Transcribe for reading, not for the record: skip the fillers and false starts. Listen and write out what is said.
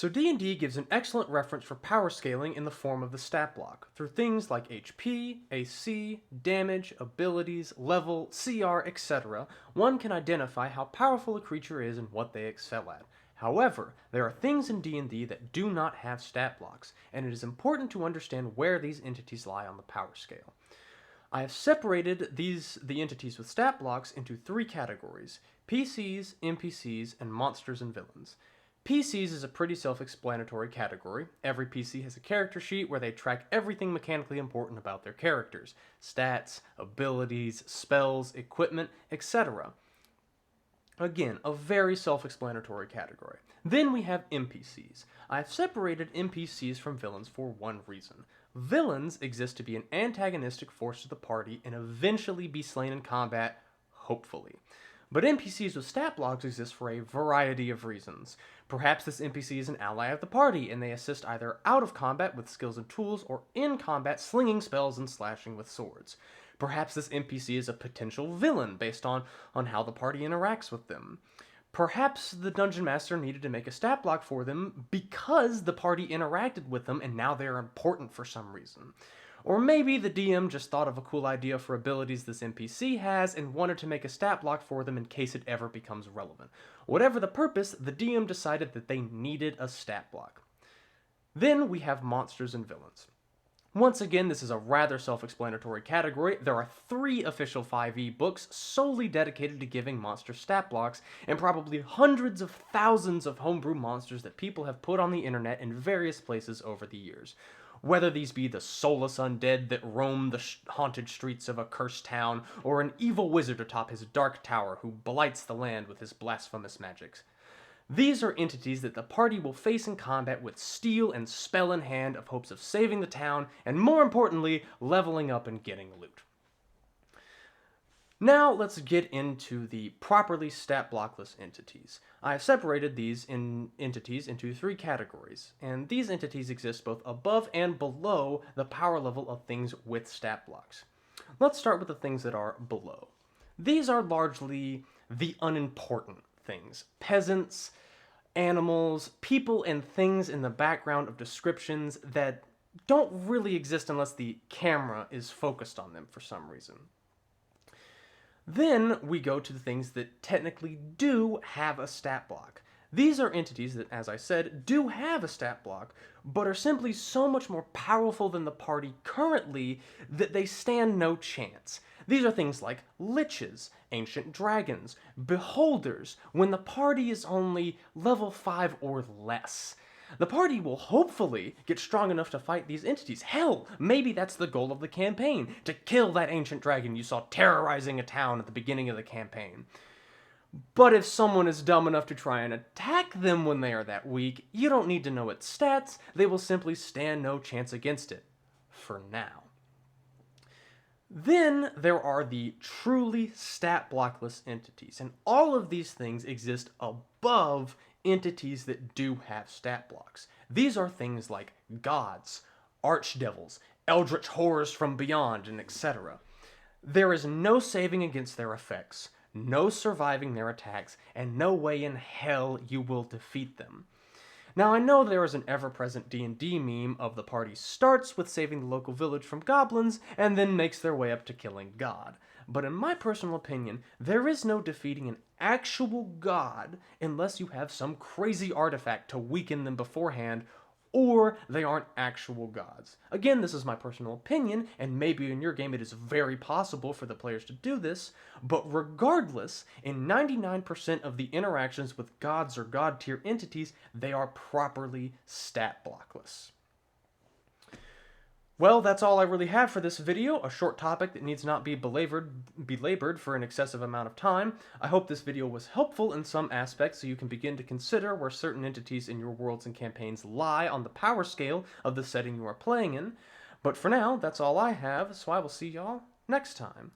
So D&D gives an excellent reference for power scaling in the form of the stat block. Through things like HP, AC, damage, abilities, level, CR, etc., one can identify how powerful a creature is and what they excel at. However, there are things in D&D that do not have stat blocks, and it is important to understand where these entities lie on the power scale. I have separated the entities with stat blocks into three categories: PCs, NPCs, and monsters and villains. PCs is a pretty self-explanatory category. Every PC has a character sheet where they track everything mechanically important about their characters: stats, abilities, spells, equipment, etc. Again, a very self-explanatory category. Then we have NPCs. I've separated NPCs from villains for one reason. Villains exist to be an antagonistic force to the party and eventually be slain in combat, hopefully. But NPCs with stat blocks exist for a variety of reasons. Perhaps this NPC is an ally of the party, and they assist either out of combat with skills and tools, or in combat slinging spells and slashing with swords. Perhaps this NPC is a potential villain based on how the party interacts with them. Perhaps the Dungeon Master needed to make a stat block for them because the party interacted with them and now they're important for some reason. Or maybe the DM just thought of a cool idea for abilities this NPC has and wanted to make a stat block for them in case it ever becomes relevant. Whatever the purpose, the DM decided that they needed a stat block. Then we have monsters and villains. Once again, this is a rather self-explanatory category. There are 3 official 5e books solely dedicated to giving monster stat blocks, and probably hundreds of thousands of homebrew monsters that people have put on the internet in various places over the years. Whether these be the soulless undead that roam the haunted streets of a cursed town, or an evil wizard atop his dark tower who blights the land with his blasphemous magics. These are entities that the party will face in combat with steel and spell in hand of hopes of saving the town, and more importantly, leveling up and getting loot. Now let's get into the properly stat-blockless entities. I have separated these entities into 3 categories, and these entities exist both above and below the power level of things with stat blocks. Let's start with the things that are below. These are largely the unimportant things: peasants, animals, people, and things in the background of descriptions that don't really exist unless the camera is focused on them for some reason. Then we go to the things that technically do have a stat block. These are entities that, as I said, do have a stat block, but are simply so much more powerful than the party currently that they stand no chance. These are things like liches, ancient dragons, beholders, when the party is only level 5 or less. The party will hopefully get strong enough to fight these entities. Hell, maybe that's the goal of the campaign, to kill that ancient dragon you saw terrorizing a town at the beginning of the campaign. But if someone is dumb enough to try and attack them when they are that weak, you don't need to know its stats, they will simply stand no chance against it. For now. Then there are the truly stat-blockless entities, and all of these things exist above entities that do have stat blocks. These are things like gods, archdevils, eldritch horrors from beyond, and etc. There is no saving against their effects, no surviving their attacks, and no way in hell you will defeat them. Now I know there is an ever-present D&D meme of the party starts with saving the local village from goblins and then makes their way up to killing God. But in my personal opinion, there is no defeating an actual god unless you have some crazy artifact to weaken them beforehand, or they aren't actual gods. Again, this is my personal opinion, and maybe in your game it is very possible for the players to do this, but regardless, in 99% of the interactions with gods or god tier entities, they are properly stat blockless. Well, that's all I really have for this video, a short topic that needs not be belabored for an excessive amount of time. I hope this video was helpful in some aspects so you can begin to consider where certain entities in your worlds and campaigns lie on the power scale of the setting you are playing in. But for now, that's all I have, so I will see y'all next time.